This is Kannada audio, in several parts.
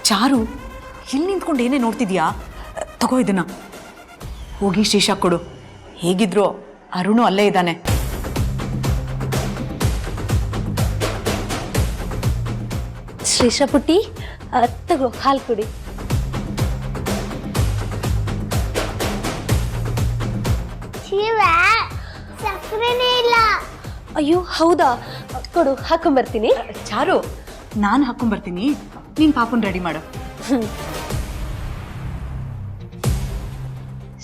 ಚಾರು ಇಲ್ಲಿ ನಿಂತ್ಕೊಂಡು ಏನೇ ನೋಡ್ತಿದ್ಯಾ? ತಗೋ ಇದನ್ನ ಹೋಗಿ ಶೀಶಾ ಕೊಡು. ಹೇಗಿದ್ರು ಅರುಣು ಅಲ್ಲೇ ಇದ್ದಾನೆ. ಶ್ರೀಶಾ ಪುಟ್ಟಿ, ತಗೋ ಹಾಲು ಕುಡಿ. ಸಕ್ಕರೆನೇ ಇಲ್ಲ. ಅಯ್ಯೋ ಹೌದಾ, ಕೊಡು ಹಾಕೊಂಬರ್ತೀನಿ. ಚಾರು, ನಾನು ಹಾಕೊಂಡ್ಬರ್ತೀನಿ, ನೀನ್ ಪಾಪನ್ ರೆಡಿ ಮಾಡು.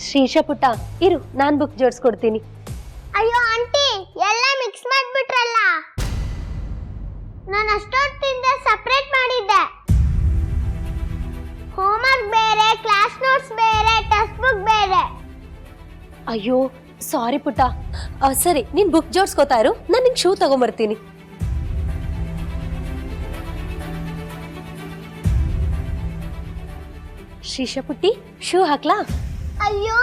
ಶ್ರೀಶಾ ಪುಟ್ಟ ಇರು, ನಾನ್ ಬುಕ್ ಜೋಡಿಸ್ಕೊಡ್ತೀನಿ. ಅಯ್ಯೋ ಆಂಟಿ, ಎಲ್ಲ ಮಿಕ್ಸ್ ಮಾಡ್ಬಿಟ್ರಲ್ಲ. ನಾನು ಅಷ್ಟೊತ್ತಿಂದ ಸಪ್ರೇಟ್ ಮಾಡಿದ್ದೆ. ಹೋಮ್ವರ್ಕ್ ಬೇರೆ, ಕ್ಲಾಸ್ ನೋಟ್ಸ್ ಬೇರೆ, ಟೆಕ್ಸ್ಟ್ ಬುಕ್ ಬೇರೆ. ಅಯ್ಯೋ ಸಾರಿ ಪುಟ್ಟ. ಸರಿ, ನೀನ್ ಬುಕ್ ಜೋಡಿಸ್ಕೋತಾ ಇರು, ನಾನು ನಿನ್ ಶೂ ತಗೊಂಬರ್ತೀನಿ. ಶ್ರೀಶಾ ಪುಟ್ಟಿ, ಶೂ ಹಾಕ್ಲಾ? ಅಯ್ಯೋ,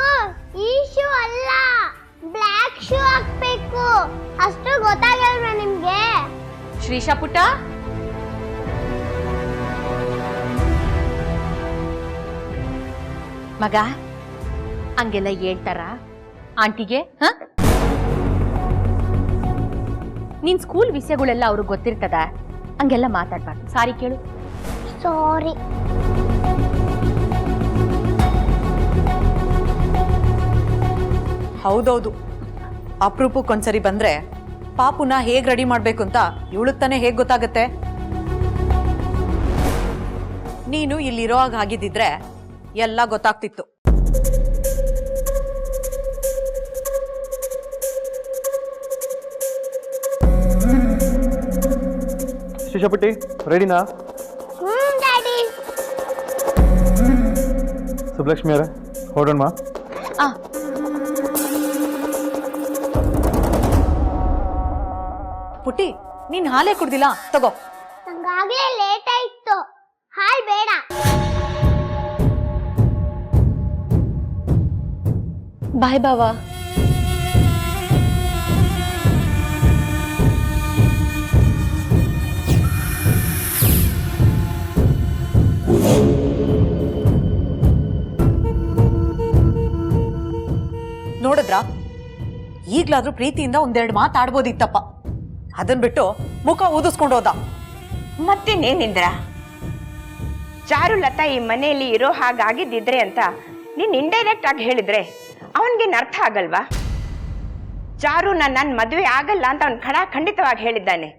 ಈ ಶೂ ಅಲ್ಲ, ಬ್ಲ್ಯಾಕ್ ಶೂ ಹಾಕ್ಬೇಕು. ಅಷ್ಟು ಗೊತ್ತಾಗಲ್ವಾ ನಿಮ್ಗೆ? ಶ್ರೀಶಾ ಪುಟ್ಟ, ಮಗ ಹಂಗೆಲ್ಲ ಹೇಳ್ತಾರ ಆಂಟಿಗೆ? ನಿನ್ ಸ್ಕೂಲ್ ವಿಷಯಗಳೆಲ್ಲ ಅವ್ರಿಗೆ ಗೊತ್ತಿರ್ತದ, ಹಂಗೆಲ್ಲ ಮಾತಾಡ್ಬಾರ್ದು. ಸಾರಿ ಕೇಳು. ಸಾರಿ. ಹೌದೌದು, ಅಪರೂಪಕ್ಕೊಂದ್ಸರಿ ಬಂದ್ರೆ ಪಾಪುನ ಹೇಗ್ ರೆಡಿ ಮಾಡ್ಬೇಕು ಅಂತ ಇವಳಗ್ ತಾನೇ ಹೇಗ್ ಗೊತ್ತಾಗತ್ತೆ? ನೀನು ಇಲ್ಲಿರೋ ಹಾಗೆ ಆಗಿದ್ದಿದ್ರೆ ಎಲ್ಲ ಗೊತ್ತಾಗ್ತಿತ್ತು. ಶಿಶಾಪುಟ್ಟಿ ರೆಡಿನಾ? ಡ್ಯಾಡಿ. ಸುಬ್ಲಕ್ಷ್ಮಿ ಅವರೇ ಹೊರಡೋಣ. ಪುಟ್ಟಿ, ನೀನ್ ಹಾಲೇ ಕುಡ್ದಿಲ್ಲ, ತಗೋ. ನಂಗಾಗ್ಲೇ ಲೇಟ್ ಆಯ್ತು, ಹಾಲ್ ಬೇಡ. ಬಾಯ್ ಬಾವಾ. ನೋಡಿದ್ರಾ, ಈಗ್ಲಾದ್ರೂ ಪ್ರೀತಿಯಿಂದ ಒಂದೆರಡು ಮಾತಾಡ್ಬೋದಿತ್ತಪ್ಪ. ಅದನ್ ಬಿಟ್ಟು ಮುಖ ಊದಿಸ್ಕೊಂಡು ಹೋದ. ಮತ್ತಿನ್ನೇನಿಂದ್ರ? ಚಾರುಲತಾ ಈ ಮನೆಯಲ್ಲಿ ಇರೋ ಹಾಗಾಗಿದ್ದಿದ್ರೆ ಅಂತ ನೀನ್ ಇಂಡೈರೆಕ್ಟ್ ಆಗಿ ಹೇಳಿದ್ರೆ ಅವನ್ಗೇನು ಅರ್ಥ ಆಗಲ್ವಾ? ಚಾರು ನನ್ನ ಮದುವೆ ಆಗಲ್ಲ ಅಂತ ಅವನ್ ಖಂಡಿತವಾಗಿ ಹೇಳಿದ್ದಾನೆ.